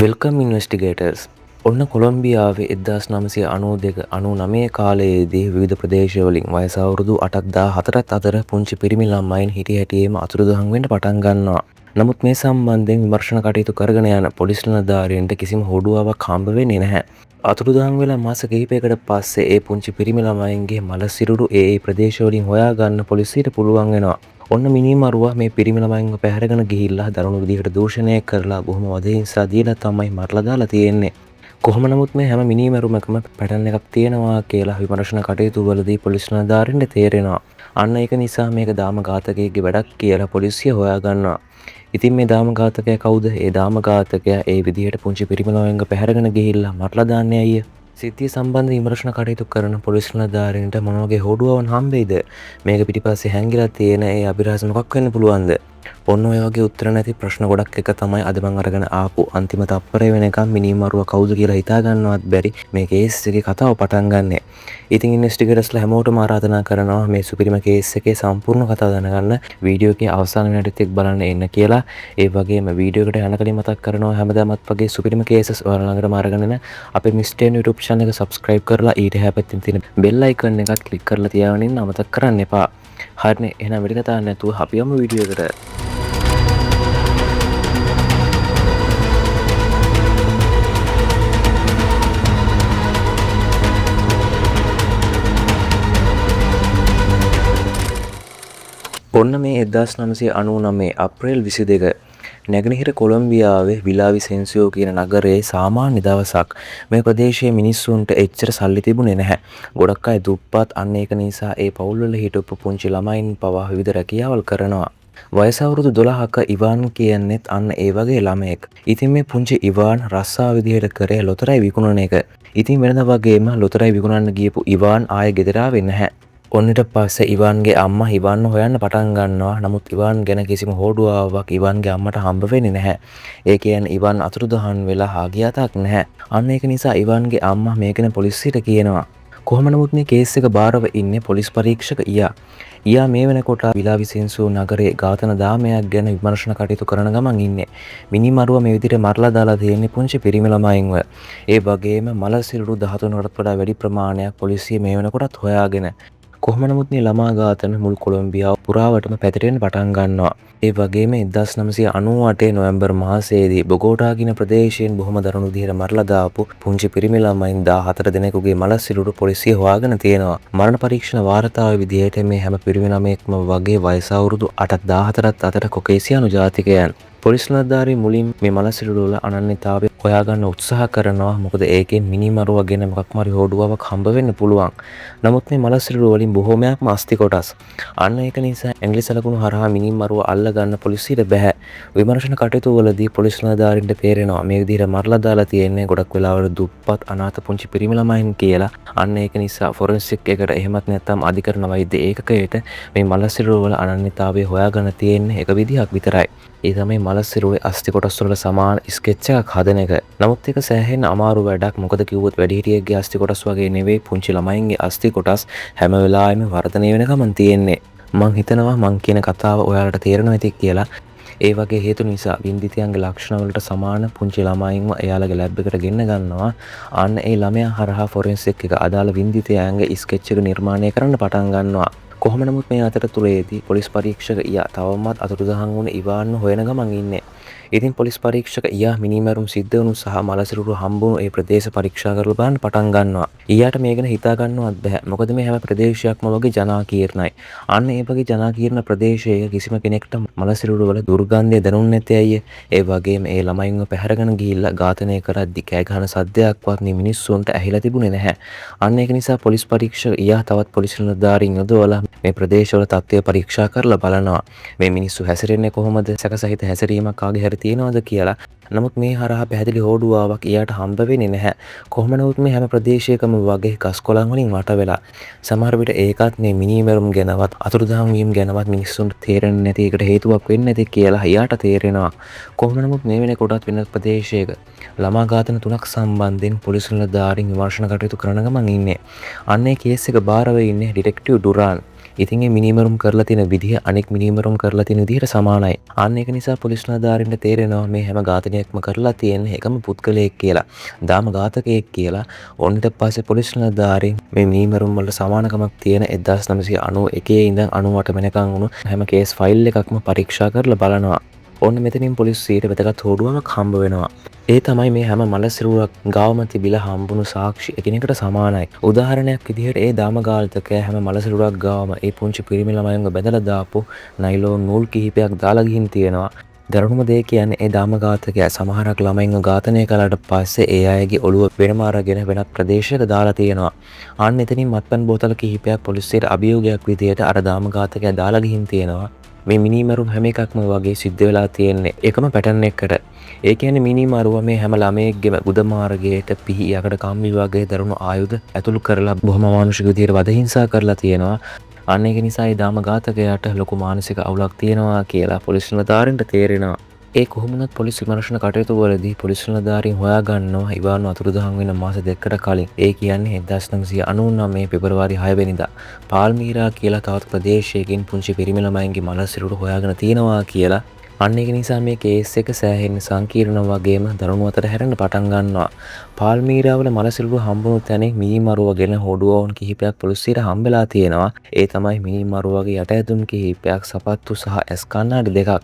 Welcome ඉන්වෙස්ටිගේටර්ස්. ඔන්න කොළොම්බියාවේ 1992-99 කාලයේදී විවිධ ප්‍රදේශවලින් වයස අවුරුදු 8-14 අතර පුංචි පිරිමි ළමයින් හිටි හැටියේම අතුරුදහන් වෙන්න පටන් ගන්නවා. නමුත් මේ සම්බන්ධයෙන් විමර්ශන කටයුතු කරගෙන යන පොලිස් නිලධාරීන්ට කිසිම හොඩුවාවක් හම්බ වෙන්නේ නැහැ. අතුරුදහන් වෙලා මාස කිහිපයකට පස්සේ ඒ පුංචි පිරිමි ළමයින්ගේ මල සිරුරු ඒ ප්‍රදේශවලින් හොයාගන්න පොලිසියට පුළුවන් වෙනවා. ඔන්න මිනිමරුවා මේ පිරිමි ළමයින්ව පැහැරගෙන ගිහිල්ලා දරුණු විදිහට දූෂණය කරලා බොහොම වදහිංසා දීලා තමයි මරලා දාලා තියෙන්නේ. කොහොම නමුත් මේ හැම මිනිමරුමකම පැටර්න් එකක් තියෙනවා කියලා විමර්ශන කටයුතු වලදී පොලිස් නිලධාරීන්ට තේරෙනවා. අන්න ඒක නිසා මේක දාම ඝාතකයෙක්ගේ වැඩක් කියලා පොලිසිය හොයාගන්නවා. ඉතින් මේ දාම ඝාතකයා කවුද? ඒ දාම ඝාතකයා ඒ විදිහට පුංචි පිරිමි ළමයින්ව පැහැරගෙන ගිහිල්ලා මරලා දාන්නේ අයියා. සිද්ධිය සම්බන්ධ විමර්ශන කටයුතු කරන පොලිස් නිලධාරීන්ට මොන වගේ හොඩුවාවන් හම්බෙයිද? මේක පිටිපස්සේ හැංගිලා තියෙන ඒ අභිරහස මොකක් වෙන්න පුළුවන්ද? ඔන්න ඔය වගේ උත්තර නැති ප්‍රශ්න ගොඩක් එක තමයි අද මම අරගෙන ආපු අන්තිම තප්පරේ වෙනකම් මිනිමරුවා කවුද කියලා හිතා ගන්නවත් බැරි මේ කේස් එකේ කතාව පටන් ගන්නෙ. ඉතින් ඉන්වෙස්ටිගේටර්ස්ලා හැමෝටම ආරාධනා කරනවා මේ සුපිරිම කේස් එකේ සම්පූර්ණ කතාව දැනගන්න වීඩියෝ එකේ අවසාන විනාඩිත් එක්ක බලන්න එන්න කියලා. ඒ වගේම වීඩියෝ එකට යන කලින් මතක් කරනවා හැමදාමත් වගේ සුපිරිම කේසස් ඔයාලා ළඟටම අරගෙන එන අපේ මිස්ටර්න් YouTube channel එක subscribe කරලා ඊට හැපැත්තෙන් තියෙන bell icon එකත් click කරලා තියාගෙන ඉන්න අමතක කරන්න එපා. හරිනේ, එහෙනම් වැඩි කතා නැතුව අපි යමු වීඩියෝ එකට. ඔන්න මේ 1999 අප්‍රේල් 22 නැගෙනහිර කොළොම්බියාවේ විලාවිසෙන්සියෝ කියන නගරයේ සාමාන්‍ය දවසක්. මේ ප්‍රදේශයේ මිනිස්සුන්ට එච්චර සල්ලි තිබුණේ නැහැ. ගොඩක් අය දුප්පත්, අන්න ඒක නිසා ඒ පවුල්වල හිටපු පුංචි ළමයින් පවා විවිධ රැකියාවල් කරනවා. වයස අවුරුදු 12ක ඉවාන් කියන්නෙත් අන්න ඒ වගේ ළමයෙක්. ඉතින් මේ පුංචි ඉවාන් රස්සා විදිහට කරේ ලොතරැයි විකුණන එක. ඉතින් වෙනද වගේම ලොතරැයි විකුණන්න ගියපු ඉවාන් ආයෙ ගෙදර ආවේ නැහැ. ඔන්නට පස්සේ ඉවාන්ගේ අම්මා ඉවාන්ව හොයන්න පටන් ගන්නවා. නමුත් ඉවාන් ගැන කිසිම හොඩුවාවක් ඉවාන්ගේ අම්මට හම්බ වෙන්නේ නැහැ. ඒ කියන්නේ ඉවාන් අතුරුදහන් වෙලා හාගියාතක් නැහැ. අන්න ඒක නිසා ඉවාන්ගේ අම්මා මේක ගැන පොලිසියට කියනවා. කොහොම නමුත් මේ කේස් එක බාරව ඉන්නේ පොලිස් පරීක්ෂක ඊයා. ඊයා මේ වෙනකොට විලාවිසෙන්සෝ නගරයේ ඝාතන 10ක් ගැන විමර්ශන කටයුතු කරන ගමන් ඉන්නේ. මිනිමරුවා මේ විදිහට මරලා දාලා තියෙන්නේ පුංචි පිරිමි ළමයින්ව. ඒ වගේම මල සිරුරු 13කටත් වඩා වැඩි ප්‍රමාණයක් පොලිසිය මේ වෙනකොටත් හොයාගෙන. කොහොම නමුත් මේ ළමා ඝාතන මුළු කොළොම්බියාව පුරාවටම පැතිරෙන්න පටන් ගන්නවා. ඒ වගේම 1998 නොවැම්බර් මාසයේදී බොගෝටා කියන ප්‍රදේශයෙන් බොහොම දරුණු විදිහට මරලා දාපු පුංචි පිරිමි ළමයින් 14 දෙනෙකුගේ මල සිරුරු පොලිසිය හොයාගෙන තියෙනවා. මරණ පරීක්ෂණ වාර්තාවේ විදිහට මේ හැම පිරිමි ළමයෙක්ම වගේ වයස අවුරුදු 8-14ත් අතර කොකේසියානු ජාතිකයන්. පොලිස් නිලධාරී මුලින් මේ මල සිරුරු වල අනන්‍යතාවය හොයාගන්න උත්සාහ කරනවා. මොකද ඒකෙන් මිනිමරුවා ගැන මොකක්ම හරි හොඩුවාවක් හම්බ වෙන්න පුළුවන්. නමුත් මේ මල සිරුරු වලින් බොහෝමයක්ම අස්ති කොටස්. අන්න ඒක නිසා ඇඟිලි සලකුණු හරහා මිනිමරුවා අල්ල ගන්න පොලිසියට බෑ. විමර්ශන කටයුතු වලදී පොලිස් නිලධාරීන්ට තේරෙනවා මේ විදිහට මරලා දාලා තියෙන්නේ ගොඩක් වෙලාවල දුප්පත් අනාථ පුංචි පිරිමි ළමයින් කියලා. අන්න ඒක නිසා ෆොරෙන්සික් එකට එහෙමත් නැත්නම් අධිකරණ වෛද්‍ය ඒකකයට මේ මල සිරුරු වල අනන්‍යතාවය හොයාගන්න තියෙන්නේ එක විදිහක් විතරයි. ඒ තමයි මල සිරුරේ අස්ති කොටස් වල සමාන ස්කෙච් එකක් හදන එක. නමුත් ඒක සෑහෙන අමාරු වැඩක්. මොකද කිව්වොත් වැඩිහිටියෙක්ගේ අස්ති කොටස් වගේ නෙවෙයි පුංචි ළමයින්ගේ අස්ති කොටස් හැම වෙලාවෙම වර්ධනය වෙන ගමන් තියෙන්නේ. මං හිතනවා මං කියන කතාව ඔයාලට තේරෙනවා ඇති කියලා. ඒ වගේ හේතු නිසා වින්දිතයන්ගේ ලක්ෂණ වලට සමාන පුංචි ළමයින්ව එයාලගේ ලැබ් එකට ගෙන්න ගන්නවා. අන්න ඒ ළමයා හරහා ෆොරෙන්සික් එක අදාළ වින්දිතයන්ගේ ස්කෙච් එක නිර්මාණය කරන්න පටන් ගන්නවා. කොහොම නමුත් මේ අතරතුරේදී පොලිස් පරීක්ෂක ඊයා තවමත් අතුරුදහන් වුණ ඉවාන්ව හොයන ගමන් ඉන්නේ. ඉතින් පොලිස් පරීක්ෂක ඊයා මිනිමරුම් සිද්ධ වුණු සහ මල සිරුරු හම්බුණු ඒ ප්‍රදේශ පරීක්ෂා කරලා බලන්න පටන් ගන්නවා. ඊයාට මේ ගැන හිතා ගන්නවත් බෑ. මොකද මේ හැම ප්‍රදේශයක්ම වගේ ජනාකීර්ණයි. අන්න ඒ වගේ ජනාකීර්ණ ප්‍රදේශයක කිසිම කෙනෙක්ට මල සිරුරු වල දුර්ගන්ධය දැනුන්නේ නැති අය. ඒ වගේම ඒ ළමයින්ව පැහැරගෙන ගිහිල්ලා ඝාතනය කරද්දි කෑ ගහන සද්දයක්වත් මේ මිනිස්සුන්ට ඇහිලා තිබුණේ නැහැ. අන්න ඒක නිසා පොලිස් පරීක්ෂක ඊයා තවත් පොලිස් නිලධාරීන් යොදවලා මේ ප්‍රදේශවල තත්ත්වය පරීක්ෂා කරලා බලනවා. මේ මිනිස්සු හැසිරෙන්නේ කොහොමද? සැකසහිත හැසිරීමක් කාගේ හැරි තියෙනවද කියලා. නමුත් මේ හරහා පැහැදිලි හොඩුවාවක් ඊයට හම්බ වෙන්නේ නැහැ. කොහොම නමුත් මේ හැම ප්‍රදේශයකම වගේ ගස් කොළන් වලින් වට වෙලා සමහර විට ඒකත් මේ මිනිමරුම් ගැනවත් අතුරුදහන් වීම ගැනවත් මිනිස්සුන්ට තේරෙන්නේ නැති එකට හේතුවක් වෙන්නේ නැති කියලා ඊයට තේරෙනවා. කොහොම නමුත් මේ වෙනකොටත් වෙන ප්‍රදේශයක ළමා ඝාතන 3ක් සම්බන්ධයෙන් පොලිස් නිලධාරීන් විමර්ශන කටයුතු කරන ගමන් ඉන්නේ. අන්න ඒ කේස් එක බාර වෙ ඉන්නේ ඩිටෙක්ටිව් ඩුරාන්. ඉතින් මේ මිනිමරුම් කරලා තියෙන විදිහ අනෙක් මිනිමරුම් කරලා තියෙන විදිහට සමානයි. අන්න ඒක නිසා පොලිස් නිලධාරීන්ට තේරෙනවා මේ හැම ඝාතනයක්ම කරලා තියෙන්නේ එකම පුද්ගලයෙක් කියලා. දාම ඝාතකයෙක් කියලා. ඔන්න ඊට පස්සේ පොලිස් නිලධාරීන් මේ මිනිමරුම් වල සමානකමක් තියෙන 1991 ඉඳන් 98 වෙනකන් වුණු හැම කේස් ෆයිල් එකක්ම පරීක්ෂා කරලා බලනවා. ඔන්න මෙතනින් පොලිසියට වැදගත් හොඩුවමක් හම්බ වෙනවා. ඒ තමයි මේ හැම මලසිරුරක් ගාවම තිබිලා හම්බුණු සාක්ෂි එකිනෙකට සමානයි. උදාහරණයක් විදිහට ඒ දාමගාල්තකයා හැම මලසිරුරක් ගාවම ඒ පුංචි පිරිමි ළමයින්ව බැඳලා දාපු නයිලෝන් නූල් කිහිපයක් දාලා ගිහින් තියෙනවා. දරුණුම දේ කියන්නේ ඒ දාමඝාතකයා සමහරක් ළමයින්ව ඝාතනය කළාට පස්සේ ඒ අයගේ ඔළුව වෙනම අරගෙන වෙනත් ප්‍රදේශයක දාලා තියෙනවා. අන්න එතනින් මත්පැන් බෝතල් කිහිපයක් පොලිසියට අභියෝගයක් විදිහට අර දාමඝාතකයා දාලා ගිහින් තියෙනවා. මේ මිනිමරුම් හැම එකක්ම වගේ සිද්ධ වෙලා තියෙන්නේ එකම පැටර්න් එකකට. ඒ කියන්නේ මිනිමරුව මේ හැම ළමයෙක්ගේම ගුද මාර්ගයට පිහි යකඩ කම්බි වගේ දරුණු ආයුධ ඇතුළු කරලා බොහොම අමානුෂික විදිහට වද හිංසා කරලා තියෙනවා. අන්න ඒක නිසා ඒ දාමඝාතකයාට ලොකු මානසික අවුලක් තියෙනවා කියලා පොලිස් නිලධාරීන්ට තේරෙනවා. ඒ කොහොමුණත් පොලිස් විමර්ශන කටයුතු වලදී පොලිස් නිලධාරීන් හොයාගන්නවා ඉවාන් අතුරුදහන් වෙන මාස දෙකකට කලින්. ඒ කියන්නේ 1999 පෙබරවාරි 6 වෙනිදා පාල්මීරා කියලා තවත් ප්‍රදේශයකින් පුංචි පිරිමි ළමයින්ගේ මල සිරුරු හොයාගෙන තියෙනවා කියලා. අන්න ඒක නිසා මේ කේස් එක සෑහෙන්න සංකීර්ණ වගේම දරුණු අතර හැරෙන්න පටන් ගන්නවා. පාල්මීරාවල මල සිරුරු හම්බුණු තැනින් මිනිමරුවගෙන හොඩුවෝන් කිහිපයක් පොලිසියට හම්බෙලා තියෙනවා. ඒ තමයි මිනිමරුවගේ යට ඇතුම් කිහිපයක්, සපත්තු සහ ඇස් කණ්ණාඩි දෙකක්.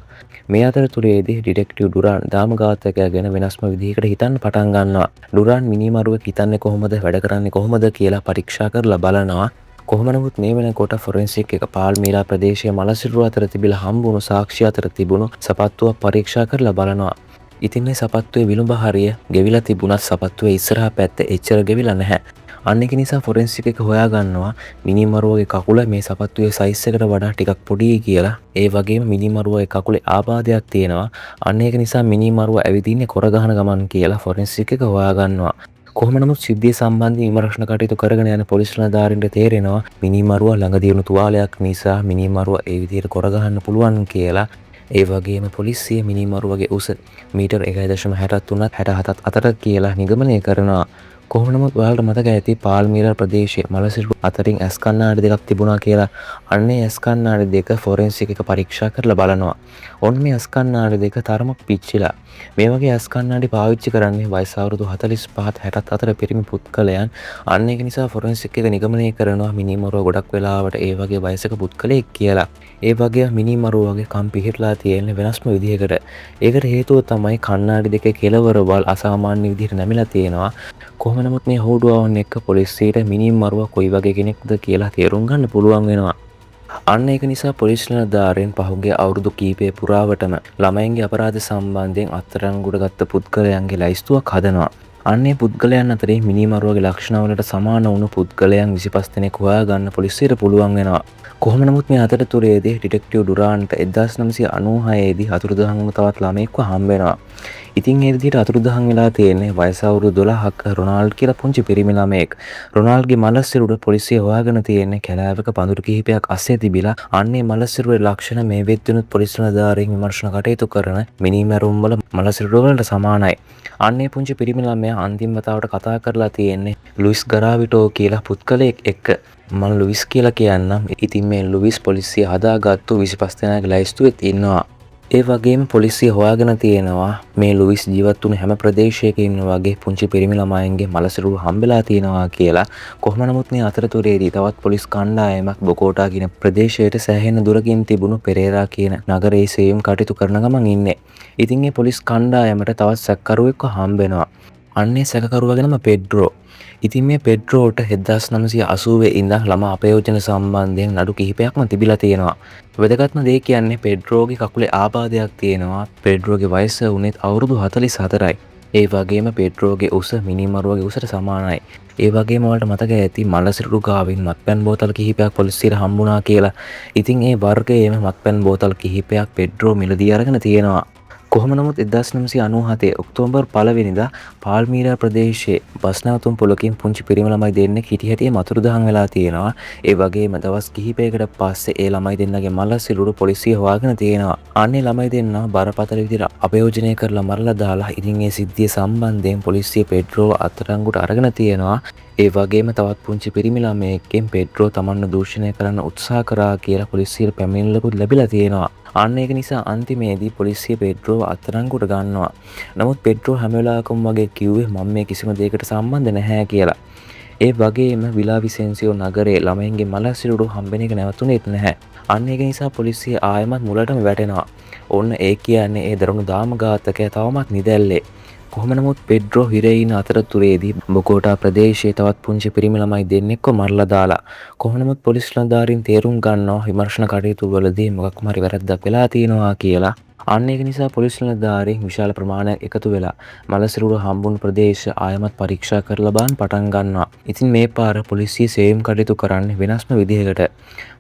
මේ අතරතුරේදී ඩිටෙක්ටිව් ඩුරාන් දාමඝාතකයා ගැන වෙනස්ම විදිහකට හිතන්න පටන් ගන්නවා. ඩුරාන් මිනිමරුවෙක් හිතන්නේ කොහොමද, වැඩ කරන්නේ කොහොමද කියලා පරීක්ෂා කරලා බලනවා. කොහොම නමුත් මේ වෙනකොට ෆොරෙන්සික් එක පාල්මීරා ප්‍රදේශයේ මලසිරුර අතර තිබිලා හම්බුණු සාක්ෂි අතර තිබුණු සපත්තුවක් පරීක්ෂා කරලා බලනවා. ඉතින් මේ සපත්තුවේ විලුඹ හරිය ගෙවිලා තිබුණත් සපත්තුවේ ඉස්සරහා පැත්ත එච්චර ගෙවිලා නැහැ. අන්න ඒක නිසා ෆොරෙන්සික් එක හොයාගන්නවා මිනිමරුවගේ කකුල මේ සපත්තුවේ සයිස් එකට වඩා ටිකක් පොඩි කියලා. ඒ වගේම මිනිමරුවගේ කකුලේ ආබාධයක් තියෙනවා. අන්න ඒක නිසා මිනිමරුව ඇවිදින්නේ කොර ගහන ගමන් කියලා ෆොරෙන්සික් එක හොයාගන්නවා. කොහොම නමුත් සිද්ධිය සම්බන්ධයෙන් විමර්ශන කටයුතු කරගෙන යන පොලිස් නිලධාරීන්ට තේරෙනවා මිනිමරුවා ළඟ දියුණු තුවාලයක් නිසා මිනිමරුවා ඒ විදිහට කොර ගහන්න පුළුවන් කියලා. ඒ වගේම පොලිසිය මිනිමරුවගේ උස මීටර් 1.63ත් 67ත් අතර කියලා නිගමනය කරනවා. කොහොම නමුත් ඔයාලට මතක ඇති පාල්මීරා ප්‍රදේශයේ මලසිරුරු අතරින් ඇස් කණ්ණාඩි දෙකක් තිබුණා කියලා. අන්නේ ඇස් කණ්ණාඩි දෙක ෆොරෙන්සික් එක පරීක්ෂා කරලා බලනවා. ඔන්න මේ ඇස් කණ්ණාඩි දෙක තරමක් පිච්චිලා. මේ වගේ ඇස් කණ්ණාඩි පාවිච්චි කරන්නේ වයස අවුරුදු 45 60 අතර පිරිමි පුද්ගලයන්. අන්න ඒක නිසා ෆොරෙන්සික් එක නිගමනය කරනවා මිනිමරුව ගොඩක් වෙලාවට ඒ වගේ වයසක පුද්ගලයෙක් කියලා. ඒ වගේ මිනිමරුවගේ කම් පිහිටලා තියෙන වෙනස්ම විදිහකට. ඒකට හේතුව තමයි කණ්ණාඩි දෙකේ කෙළවරවල් අසාමාන්‍ය විදිහට නැමිලා තියෙනවා. කොහොම නමුත් මේ හොඩුවවන් එක්ක පොලිසියට මිනිමරුව කොයි වගේ කෙනෙක්ද කියලා තේරුම් ගන්න පුළුවන් වෙනවා. අන්න ඒක නිසා පොලිස් නිලධාරීන් පහුගිය අවුරුදු කීපය පුරාවටම ළමයින්ගේ අපරාධ සම්බන්ධයෙන් අත්අඩංගුවට ගත්ත පුද්ගලයන්ගේ ලයිස්තුවක් හදනවා. අන්නේ පුද්ගලයන් අතරේ මිනිමරුවගේ ලක්ෂණවලට සමාන වුණු පුද්ගලයන් 25 දෙනෙක් හොයාගන්න පොලිසියට පුළුවන් වෙනවා. කොහොම නමුත් මේ අතරතුරේදී ඩිටෙක්ටිව් ඩුරාන්ට 1996 දී අතුරුදහන් වුණු තවත් ළමයෙක්ව හම්බ වෙනවා. ඉතින් ඒ විදිහට අතුරුදහන් වෙලා තියෙන්නේ වයස අවුරුදු 12ක රොනාල්ඩ් කියලා පුංචි පිරිමි ළමයෙක්. රොනාල්ඩ්ගේ මලසිරුර පොලිසිය හොයාගෙන තියෙන්නේ කැලෑවක පඳුරු කිහිපයක් අස්සේ තිබිලා. අන්නේ මලසිරුරේ ලක්ෂණ මේ වෙද්දිනුත් පොලිස් නිලධාරීන් විමර්ශන කටයුතු කරන මිනිමැරුම් වල මලසිරුර වලට සමානයි. අන්නේ පුංචි පිරිමි ළමයා අන්තිම වතාවට කතා කරලා තියෙන්නේ ලුයිස් ගරාවිටෝ කියලා පුද්ගලයෙක් එක්ක. මම ලුයිස් කියලා කියන්නම්. ඉතින් මේ ලුයිස් පොලිසිය හදාගත්තු 25 දෙනාගේ ලයිස්තුවේ ඉන්නවා. ඒ වගේම පොලිසිය හොයාගෙන තියෙනවා මේ ලුයිස් ජීවත් වුණු හැම ප්‍රදේශයකින් වගේ පුංචි පිරිමි ළමයින්ගේ මලසිරුරු හම්බෙලා තියෙනවා කියලා. කොහොම නමුත් මේ අතරතුරේදී තවත් පොලිස් කණ්ඩායමක් බොකෝටා කියන ප්‍රදේශයට සෑහෙන දුරකින් තිබුණු පෙරේරා කියන නගරයේ සේවීම් කටයුතු කරන ගමන් ඉන්නේ. ඉතින් මේ පොලිස් කණ්ඩායමට තවත් සැකකරුවෙක්ව හම්බ වෙනවා. අන්නේ සැකකරුවා නම පෙඩ්‍රෝ. ඉතින් මේ පෙඩ්‍රෝට 1980 ඉඳන් ළමා අපයෝජන සම්බන්ධයෙන් නඩු කිහිපයක්ම තිබිලා තියෙනවා. වැදගත්ම දේ කියන්නේ පෙඩ්‍රෝගේ කකුලේ ආබාධයක් තියෙනවා. පෙඩ්‍රෝගේ වයස උනේත් අවුරුදු 44යි. ඒ වගේම පෙඩ්‍රෝගේ උස මිනිමරුවගේ උසට සමානයි. ඒ වගේම වලට මතක ඇති මලසිරුරු ගාවින් මත්පැන් බෝතල් කිහිපයක් පොලිසියට හම්බුණා කියලා. ඉතින් ඒ වර්ගයේම මත්පැන් බෝතල් කිහිපයක් පෙඩ්‍රෝ මිලදී අරගෙන තියෙනවා. කොහොම නමුත් 1997 ඔක්තෝබර් 1 වෙනිදා පාල්මීරා ප්‍රදේශයේ බස් නැවතුම් පොලකින් පුංචි පිරිමි ළමයි දෙන්නෙක් හිටි හැටියේ මතුරුදහන් වෙලා තියෙනවා. ඒ වගේම දවස් කිහිපයකට පස්සේ ඒ ළමයි දෙන්නගේ මල සිරුරු පොලිසිය හොයාගෙන තියෙනවා. අනේ ළමයි දෙන්නා බරපතල විදිහට අපයෝජනය කරලා මරලා දාලා ඉතින් ඒ සිද්ධිය සම්බන්ධයෙන් පොලිසිය පෙඩ්‍රෝව අත්අඩංගුවට අරගෙන තියෙනවා. ඒ වගේම තවත් පුංචි පිරිමි ළමයෙක්ගෙන් පෙඩ්‍රෝ තමන්ව දූෂණය කරන්න උත්සාහ කරා කියලා පොලිසියට පැමිණිල්ලකුත් ලැබිලා තියෙනවා. අන්න ඒක නිසා අන්තිමේදී පොලිසිය පෙඩ්‍රෝව අත්අඩංගුවට ගන්නවා. නමුත් පෙඩ්‍රෝ හැම වෙලාවකම වගේ කිව්වේ මම මේ කිසිම දෙයකට සම්බන්ධ නැහැ කියලා. ඒ වගේම විලාවිසෙන්සියෝ නගරයේ ළමයින්ගේ මල සිරුරු හම්බෙන එක නැවතුනේත් නැහැ. අන්න ඒක නිසා පොලිසිය ආයෙමත් මුලටම වැටෙනවා. ඕන්න ඒ කියන්නේ ඒ දරුණු දාම ඝාතකයා තවමත් නිදැල්ලේ. කොහොම නමුත් පෙඩ්‍රෝ හිරේ ඉන්න අතරතුරේදී බොගෝටා ප්‍රදේශයේ තවත් පුංචි පිරිමි ළමයි දෙන්නෙක්ව මරලා දාලා කොහොම නමුත් පොලිස් නිලධාරීන් තේරුම් ගන්නවා විමර්ශන කටයුතු වලදී මොකක්ම හරි වැරද්දක් වෙලා තියෙනවා කියලා. අන්න ඒක නිසා පොලිස් නිලධාරීන් විශාල ප්‍රමාණයක් එකතු වෙලා මලසිරුර හම්බුණු ප්‍රදේශ ආයමත් පරීක්ෂා කරලා බලන් පටන් ගන්නවා. ඉතින් මේ පාර පොලිසිය සේවම් කටයුතු කරන්නේ වෙනස්ම විදිහකට.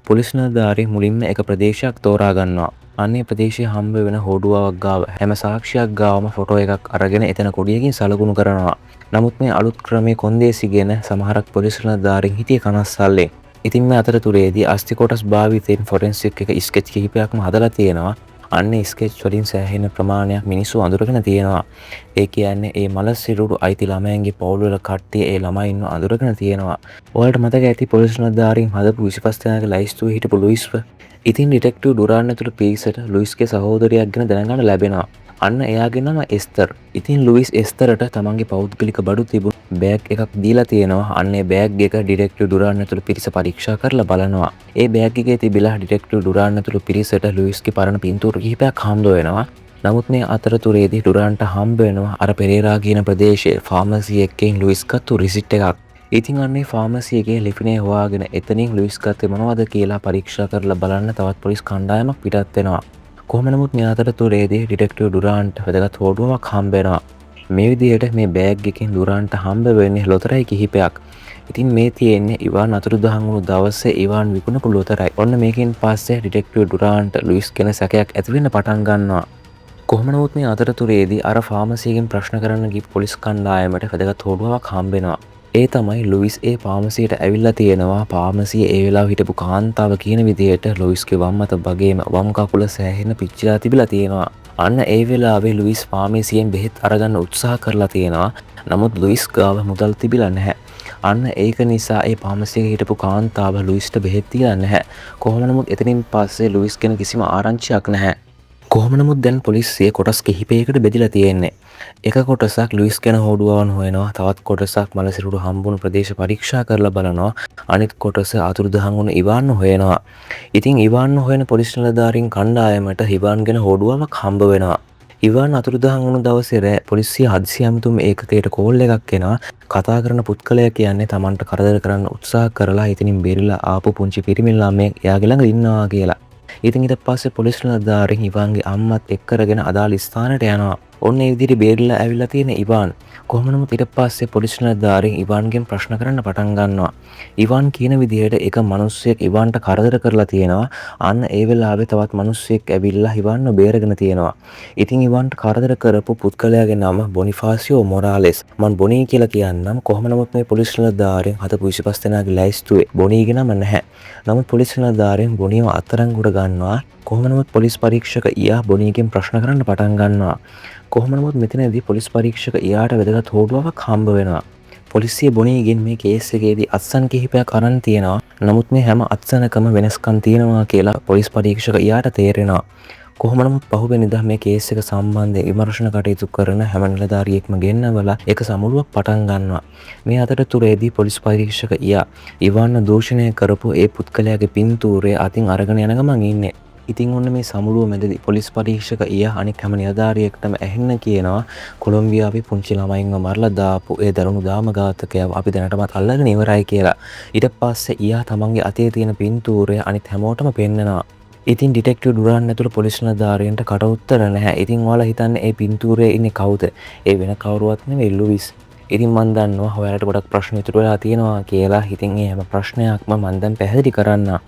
පොලිස් නිලධාරීන් මුලින්ම එක ප්‍රදේශයක් තෝරා ගන්නවා. අන්නේ ප්‍රදේශයේ හම්බ වෙන හෝඩුවාවක් ගාව හැම සාක්ෂියක් ගාවම ෆොටෝ එකක් අරගෙන එතන කොඩියකින් සලකුණු කරනවා. නමුත් මේ අලුත් ක්‍රමයේ කොන්දේසිගෙන සමහරක් පොලිස් නිලධාරීන් හිටියේ කනස්සල්ලේ. ඉතින් මේ අතරතුරේදී අස්ති කොටස් භාවිතයෙන් ෆොරෙන්සික් එක ස්කෙච් කිහිපයක්ම හදලා තියෙනවා. අන්න ස්කෙච් වලින් සෑහෙන ප්‍රමාණයක් මිනිස්සු අඳුරගෙන තියෙනවා. ඒ කියන්නේ ඒ මල සිරුරු අයිති ළමයන්ගේ පවුල් වල කට්ටිය ඒ ළමයින්ව අඳුරගෙන තියෙනවා. ඔයාලට මතක ඇති පොලිස් නිලධාරීන් හදපු 25 දෙනාගේ ලයිස්තුවේ හිටපු ලුයිස්ව. ඉතින් ඩිටෙක්ටිව් ඩුරාන් ඇතුළු පිරිසට ලුයිස්ගේ සහෝදරයක් ගැන දැනගන්න ලැබෙනවා. අන්න එයාගේ නම එස්තර්. ඉතින් ලුයිස් එස්තරට තමන්ගේ පෞද්ගලික බඩු තිබුණු බෑග් එකක් දීලා තියෙනවා. අන්න ඒ බෑග් එක ඩිටෙක්ටිව් ඩුරාන් ඇතුළු පිරිස පරීක්ෂා කරලා බලනවා. ඒ බෑග් එකේ තිබිලා ඩිටෙක්ටිව් ඩුරාන් ඇතුළු පිරිසට ලුයිස්ගේ පරණ පින්තූර කිහිපයක් හම්බ වෙනවා. නමුත් මේ අතරතුරේදී ඩුරාන්ට හම්බ වෙනවා අර පෙරේරා කියන ප්‍රදේශයේ ෆාමසි එකකින් ලුයිස් ගත්තු රිසිට් එකක්. ඉතින් අන්නේ ෆාමසි එකේ ලිපිනේ හොයාගෙන එතනින් ලුයිස් ගත්තේ මොනවද කියලා පරීක්ෂා කරලා බලන්න තවත් පොලිස් කණ්ඩායමක් පිටත් වෙනවා. කොහොම නමුත් මේ අතරතුරේදී ඩිටෙක්ටිව් ඩුරාන්ට වැදගත් හෝඩුවක් හම්බ වෙනවා. මේ විදිහට මේ බෑග් එකකින් ඩුරාන්ට හම්බ වෙන්නේ ලොතරැයි කිහිපයක්. ඉතින් මේ තියෙන්නේ ඉවාන් අතුරුදහන් වුණු දවසේ ඉවාන් විකුණපු ලොතරැයි. ඔන්න මේකෙන් පස්සේ ඩිටෙක්ටිව් ඩුරාන්ට ලුයිස් ගැන සැකයක් ඇති වෙන්න පටන් ගන්නවා. කොහොම නමුත් මේ අතරතුරේදී අර ෆාමසි එකෙන් ප්‍රශ්න කරන්න ගිහ පොලිස් කණ්ඩායමට වැදගත් හෝඩුවක් හම්බ වෙනවා. ඒ තමයි ලුයිස් ඒ පාමසියට ඇවිල්ලා තියෙනවා. පාමසිය ඒ වෙලාව හිටපු කාන්තාව කියන විදිහට ලුයිස්ගේ වම් අත බගේම වම් කකුල සෑහෙන පිච්චිලා තිබිලා තියෙනවා. අන්න ඒ වෙලාවේ ලුයිස් පාමසියෙන් බෙහෙත් අරගන්න උත්සාහ කරලා තියෙනවා. නමුත් ලුයිස් ගාව මුදල් තිබිලා නැහැ. අන්න ඒක නිසා ඒ පාමසියේ හිටපු කාන්තාව ලුයිස්ට බෙහෙත් දීලා නැහැ. කොහොම නමුත් එතනින් පස්සේ ලුයිස් ගැන කිසිම ආරංචියක් නැහැ. කොහොම නමුත් දැන් පොලිසිය කොටස් කිහිපයකට බෙදලා තියෙන්නේ. එක කොටසක් ලුයිස් ගැන හොඩුවාවන් හොයනවා. තවත් කොටසක් මලසිරුරු හම්බුණු ප්‍රදේශ පරීක්ෂා කරලා බලනවා. අනිත් කොටස අතුරුදහන් වුණු ඉවාන් හොයනවා. ඉතින් ඉවාන් හොයන පොලිස් නිලධාරීන් කණ්ඩායමට ඉවාන් ගැන හොඩුවාවක් හම්බ වෙනවා. ඉවාන් අතුරුදහන් වුණු දවසේ රෑ පොලිසිය හදිසි ඇමතුම් ඒකකයට කෝල් එකක් එනවා. කතා කරන පුද්ගලයා කියන්නේ Tamanට කරදර කරන්න උත්සාහ කරලා ඉතින් බේරිලා ආපු පුංචි පිරිමි ළමයෙක් එයාගේ ළඟ ඉන්නවා කියලා. ඉතින් ඊට පස්සේ පොලිස් නිලධාරීන් ඉවාන්ගේ අම්මත් එක්ක කරගෙන අදාළ ස්ථානට යනවා. ඔන්න ඒ විදිහට බේරිලා ඇවිල්ලා තියෙන ඉවාන් කොහොම නමුත් ඊට පස්සේ පොලිස් නිලධාරීන් ඉවාන්ගෙන් ප්‍රශ්න කරන්න පටන් ගන්නවා. ඉවාන් කියන විදිහට එක මිනිස්සෙක් ඉවාන්ට කරදර කරලා තියෙනවා. අන්න ඒ වෙලාවේ තවත් මිනිස්සෙක් ඇවිල්ලා ඉවාන්ව බේරගෙන තියෙනවා. ඉතින් ඉවාන්ට කරදර කරපු පුද්ගලයාගේ නම බොනිෆාසියෝ මොරාලෙස්. මම බොනී කියලා කියන්නම්. කොහොම නමුත් මේ පොලිස් නිලධාරීන් හදපු 25 දෙනාගේ ලයිස්තුවේ බොනීගේ නම නැහැ. නමුත් පොලිස් නිලධාරීන් බොනීව අත්අඩංගුවට ගන්නවා. කොහොම නමුත් පොලිස් පරීක්ෂක ඊයා බොනීගෙන් ප්‍රශ්න කරන්න පටන් ගන්නවා. කොහොම නමුත් මෙතනදී පොලිස් පරීක්ෂක ඊයාට වැදගත් හෝඩුවාවක් හම්බ වෙනවා. පොලිසිය බොනීගෙන් මේ කේස් එකේදී අත්සන් කිහිපයක් අරන් තියෙනවා. නමුත් මේ හැම අත්සනකම වෙනස්කම් තියෙනවා කියලා පොලිස් පරීක්ෂක ඊයාට තේරෙනවා. කොහොම නමුත් පහුවෙනිදා මේ කේස් එක සම්බන්ධයෙන් විමර්ශන කටයුතු කරන හැම නිලධාරියෙක්ම ගෙන්නවලා එක සමුළුවක් පටන් ගන්නවා. මේ අතරතුරේදී පොලිස් පරීක්ෂක ඊයා ඉවාන්ව දූෂණය කරපු ඒ පුද්ගලයාගේ පින්තූරය අතින් අරගෙන යන ගමන් ඉන්නේ. ඉතින් ඔන්න මේ සමුළුව මැදදී පොලිස් පරීක්ෂක ඊයා අනික් හැම නිලධාරියෙක්ටම ඇහෙන්න කියනවා කොලොම්බියාවේ පුංචි ළමයින්ව මරලා දාපු ඒ දරුණු දාම ඝාතකයව අපි දැනටමත් අල්ලගෙන ඉවරයි කියලා. ඊට පස්සේ ඊයා තමන්ගේ අතේ තියෙන පින්තූරය අනිත් හැමෝටම පෙන්නනවා. ඉතින් ඩිටෙක්ටිව් ඩුරාන් ඇතුළු පොලිස් නිලධාරියන්ට කට උත්තර නැහැ. ඉතින් ඔයාලා හිතන්නේ ඒ පින්තූරයේ ඉන්නේ කවුද? ඒ වෙන කවුරුවත් නෙවෙයි ලුයිස්. ඉතින් මන් දන්නවා ඔයාලට ගොඩක් ප්‍රශ්න ඉතුරු වෙලා තියෙනවා කියලා. ඉතින් ඒ හැම ප්‍රශ්නයක්ම මන් දැන් පැහැදිලි කරන්න.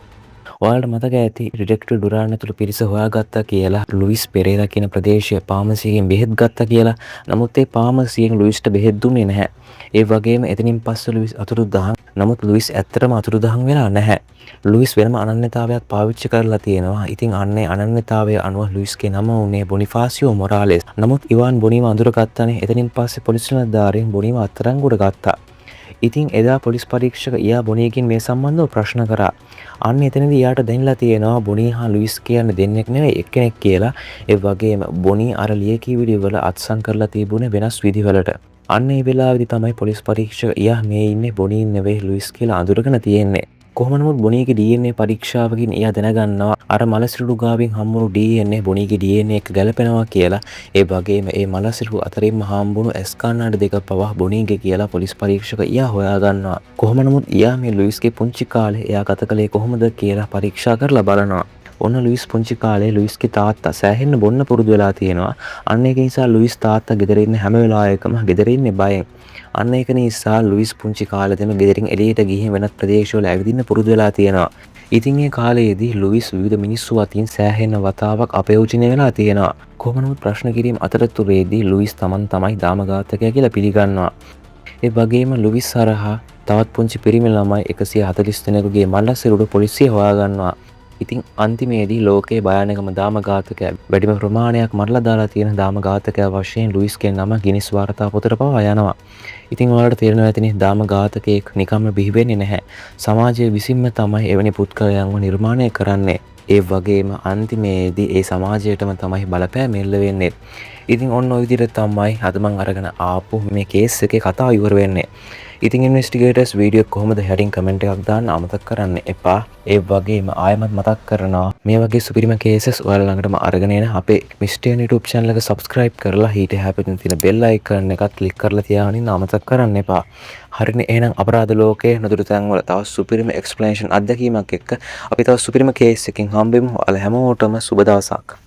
ඔයාලට මතක ඇති ඩිටෙක්ටිව් ඩුරාන් ඇතුළු පිරිස හොයාගත්තා කියලා ලුයිස් පෙරේරා කියන ප්‍රදේශයේ ෆාමසියකින් බෙහෙත් ගත්තා කියලා. නමුත් ඒ ෆාමසියෙන් ලුයිස්ට බෙහෙත් දුන්නේ නැහැ. ඒ වගේම එතනින් පස්සේ ලුයිස් අතුරුදහන්. නමුත් ලුයිස් ඇත්තටම අතුරුදහන් වෙලා නැහැ. ලුයිස් වෙනම අනන්‍යතාවයක් පාවිච්චි කරලා තියෙනවා. ඉතින් අන්නේ අනන්‍යතාවය අනුව ලුයිස්ගේ නම උනේ බොනිෆාසියෝ මොරාලෙස්. නමුත් ඉවාන් බොනීව අඳුරගත්තානේ. එතනින් පස්සේ පොලිස් නිලධාරීන් බොනීව අත්අඩංගුවට ගත්තා. ඉතින් එදා පොලිස් පරීක්ෂක එයා බොනීගෙන් මේ සම්බන්ධව ප්‍රශ්න කරා. අන්න එතනදී එයාට දැනලා තියෙනවා බොනී හා ලුයිස් කියන්නේ දෙන්නෙක් නෙවෙයි එක්කෙනෙක් කියලා. ඒ වගේම බොනී අර ලියකියවිලි වල අත්සන් කරලා තිබුණේ වෙනස් විදිවලට. අන්න ඒ වෙලාවේදී තමයි පොලිස් පරීක්ෂක එයා මේ ඉන්නේ බොනී නෙවෙයි ලුයිස් කියලා අඳුරගෙන තියෙන්නේ. කොහොම නමුත් බොනීගේ DNA පරීක්ෂාවකින් එයා දැනගන්නවා අර මලසිරුළු ගාවින් හම්බුණු DNA බොනීගේ DNA එක ගැලපෙනවා කියලා. ඒ වගේම ඒ මලසිරුළු අතරින්ම හම්බුණු ඇස් කණ්ණාඩි දෙක පවා බොනීගේ කියලා පොලිස් පරීක්ෂක එයා හොයාගන්නවා. කොහොම නමුත් එයා මේ ලුයිස්ගේ පුංචි කාලේ එයා ගත කළේ කොහොමද කියලා පරීක්ෂා කරලා බලනවා. ඔන්න ලුයිස් පුංචි කාලේ ලුයිස්ගේ තාත්තා සෑහෙන්න බොන්න පුරුදු වෙලා තියෙනවා. අන්න ඒක නිසා ලුයිස් තාත්තා ගෙදර ඉන්න හැම වෙලාවෙකම ගෙදර ඉන්නේ බයෙන්. අන්න ඒක නිසා ලුයිස් පුංචි කාලෙදම ගෙදරින් එළියට ගිහින් වෙනත් ප්‍රදේශවල ඇවිදින්න පුරුදු වෙලා තියෙනවා. ඉතින් ඒ කාලයේදී ලුයිස් විවිධ මිනිස්සු අතින් සෑහෙන වතාවක් අපයෝජනය වෙලා තියෙනවා. කොහොම නමුත් ප්‍රශ්න කිරීම අතරතුරේදී ලුයිස් තමන් තමයි දාමඝාතකයා කියලා පිළිගන්නවා. ඒ වගේම ලුයිස් හරහා තවත් පුංචි පිරිමි ළමයි 140 දෙනෙකුගේ මල්ලසිරුඩු පොලිසිය හොයාගන්නවා. ඉතින් අන්තිමේදී ලෝකයේ භයානකම දාමඝාතකයා වැඩිම ප්‍රමාණයක් මරලා දාලා තියෙන දාමඝාතකයා වශයෙන් ලුයිස්ගේ නම ගිනිස් වාර්තා පොතට පවා යනවා. ඉතින් ඔයාලට තේරෙනවා ඇතිනේ දාමඝාතකයෙක් නිකම්ම බිහි වෙන්නේ නැහැ. සමාජයේ විසින්ම තමයි එවැනි පුද්ගලයන්ව නිර්මාණය කරන්නේ. ඒ වගේම අන්තිමේදී ඒ සමාජයටම තමයි බලපෑම එල්ල වෙන්නේ. ඉතින් ඔන්න ඔය විදිහට තමයි අද මම අරගෙන ආපු මේ කේස් එකේ කතාව ඉවර වෙන්නේ. ඉතින් ඉන්වෙස්ටිගේටර්ස් වීඩියෝ කොහොමද හැඩින් කමෙන්ට් එකක් දාන්න අමතක කරන්න එපා. ඒ වගේම ආයෙමත් මතක් කරනවා මේ වගේ සුපිරිම කේසස් ඔයාලා ළඟටම අරගෙන එන අපේ මිස්ටර් YouTube channel එක subscribe කරලා ඊට එහා පැත්තේ තියෙන bell icon එකත් click කරලා තියාගන්න අමතක කරන්න එපා. හරිනේ එහෙනම් අපරාධ ලෝකයේ නොදුරු තැන් වල තව සුපිරිම explanation අත්දැකීමක් එක්ක අපි තව සුපිරිම කේස් එකකින් හම්බෙමු. ඔයාලා හැමෝටම සුබ දවසක්.